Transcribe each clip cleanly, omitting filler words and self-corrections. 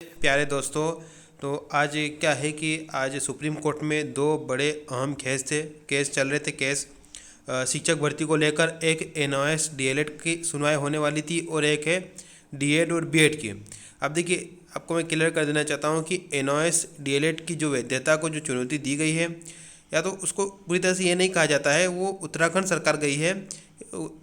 प्यारे दोस्तों, तो आज क्या है कि आज सुप्रीम कोर्ट में दो बड़े अहम केस चल रहे थे। शिक्षक भर्ती को लेकर एक एनओएस डीएलएड की सुनवाई होने वाली थी और एक है डीएड और बीएड की। अब देखिए, आपको मैं क्लियर कर देना चाहता हूं कि एनओएस डीएलएड की जो वैधता को जो चुनौती दी गई है, या तो उसको पूरी तरह से ये नहीं कहा जाता है, वो उत्तराखंड सरकार गई है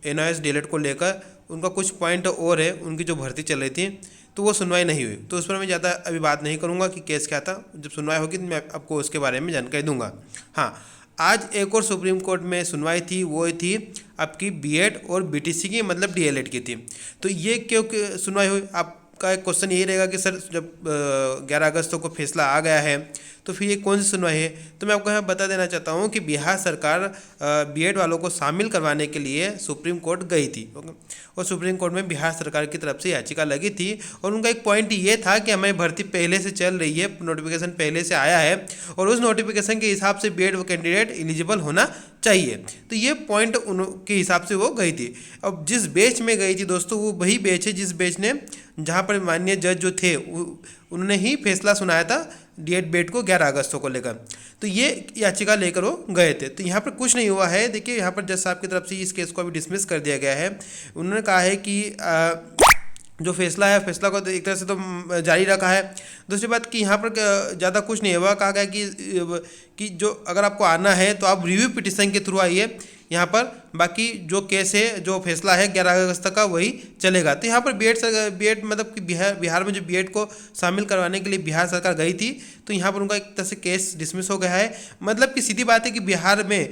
एनओएस डीएलएड को लेकर। उनका कुछ पॉइंट और है, उनकी जो भर्ती चल रही थी तो वो सुनवाई नहीं हुई। तो उस पर मैं ज़्यादा अभी बात नहीं करूँगा कि केस क्या था। जब सुनवाई होगी तो मैं आपको उसके बारे में जानकारी दूंगा। हाँ, आज एक और सुप्रीम कोर्ट में सुनवाई थी, वो थी आपकी बीएड और बीटीसी की, मतलब डीएलएड की थी। तो ये क्यों सुनवाई हुई? आपका एक क्वेश्चन ये रहेगा कि सर, जब 11 अगस्त को फैसला आ गया है तो फिर ये कौन सी सुनवाई है? तो मैं आपको यहाँ बता देना चाहता हूँ कि बिहार सरकार बीएड वालों को शामिल करवाने के लिए सुप्रीम कोर्ट गई थी। और सुप्रीम कोर्ट में बिहार सरकार की तरफ से याचिका लगी थी और उनका एक पॉइंट ये था कि हमारी भर्ती पहले से चल रही है, नोटिफिकेशन पहले से आया है और उस नोटिफिकेशन के हिसाब से बीएड कैंडिडेट एलिजिबल होना चाहिए। तो ये पॉइंट उनके हिसाब से वो गई थी। अब जिस बेंच में गई थी दोस्तों, वो वही बेंच है जिस बेंच ने, जहाँ पर माननीय जज जो थे उन्होंने ही फैसला सुनाया था डीएड बीएड को 11 अगस्त को लेकर। तो ये याचिका लेकर वो गए थे। तो यहाँ पर कुछ नहीं हुआ है। देखिए, यहाँ पर जज साहब की तरफ से इस केस को अभी डिसमिस कर दिया गया है। उन्होंने कहा है कि जो फैसला है, फैसला को एक तरह से तो जारी रखा है। दूसरी बात कि यहाँ पर ज़्यादा कुछ नहीं हुआ। कहा गया कि जो अगर आपको आना है तो आप रिव्यू पिटिशन के थ्रू आइए यहाँ पर, बाकी जो केस है, जो फैसला है 11 अगस्त तक का, वही चलेगा। तो यहाँ पर बीएड मतलब कि बिहार में जो बीएड को शामिल करवाने के लिए बिहार सरकार गई थी, तो यहाँ पर उनका एक तरह से केस डिसमिस हो गया है। मतलब कि सीधी बात है कि बिहार में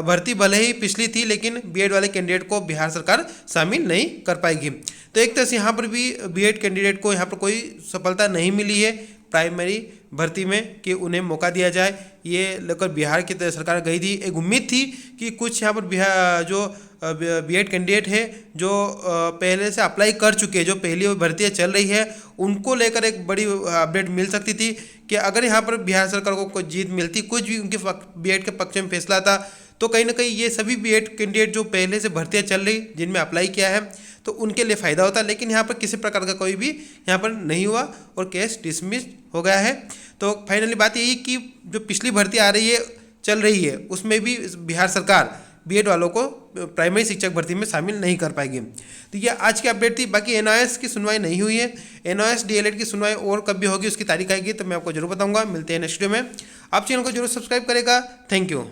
भर्ती भले ही पिछली थी, लेकिन बीएड वाले कैंडिडेट को बिहार सरकार शामिल नहीं कर पाएगी। तो एक तरह से यहाँ पर भी बीएड कैंडिडेट को यहाँ पर कोई सफलता नहीं मिली है प्राइमरी भर्ती में कि उन्हें मौका दिया जाए, ये लेकर बिहार की सरकार गई थी। एक उम्मीद थी कि कुछ यहाँ पर बिहार जो बीएड कैंडिडेट है, जो पहले से अप्लाई कर चुके हैं, जो पहली भर्तियाँ चल रही है, उनको लेकर एक बड़ी अपडेट मिल सकती थी कि अगर यहाँ पर बिहार सरकार को कोई जीत मिलती, कुछ भी उनके बीएड के पक्ष में फैसला था, तो कहीं ना कहीं ये सभी बीएड कैंडिडेट जो पहले से भर्तियाँ चल रही, जिनमें अप्लाई किया है, तो उनके लिए फ़ायदा होता। लेकिन यहाँ पर किसी प्रकार का कोई भी यहाँ पर नहीं हुआ और केस डिसमिस हो गया है। तो फाइनली बात यही कि जो पिछली भर्ती आ रही है, चल रही है, उसमें भी बिहार सरकार बीएड वालों को प्राइमरी शिक्षक भर्ती में शामिल नहीं कर पाएगी। तो ये आज की अपडेट थी। बाकी एनओएस की सुनवाई नहीं हुई है। एनओएस डीएलएड की सुनवाई और कब भी होगी, उसकी तारीख आएगी तो मैं आपको जरूर बताऊंगा। मिलते हैं नेक्स्ट वीडियो में। आप चैनल को जरूर सब्सक्राइब करेगा। Thank you.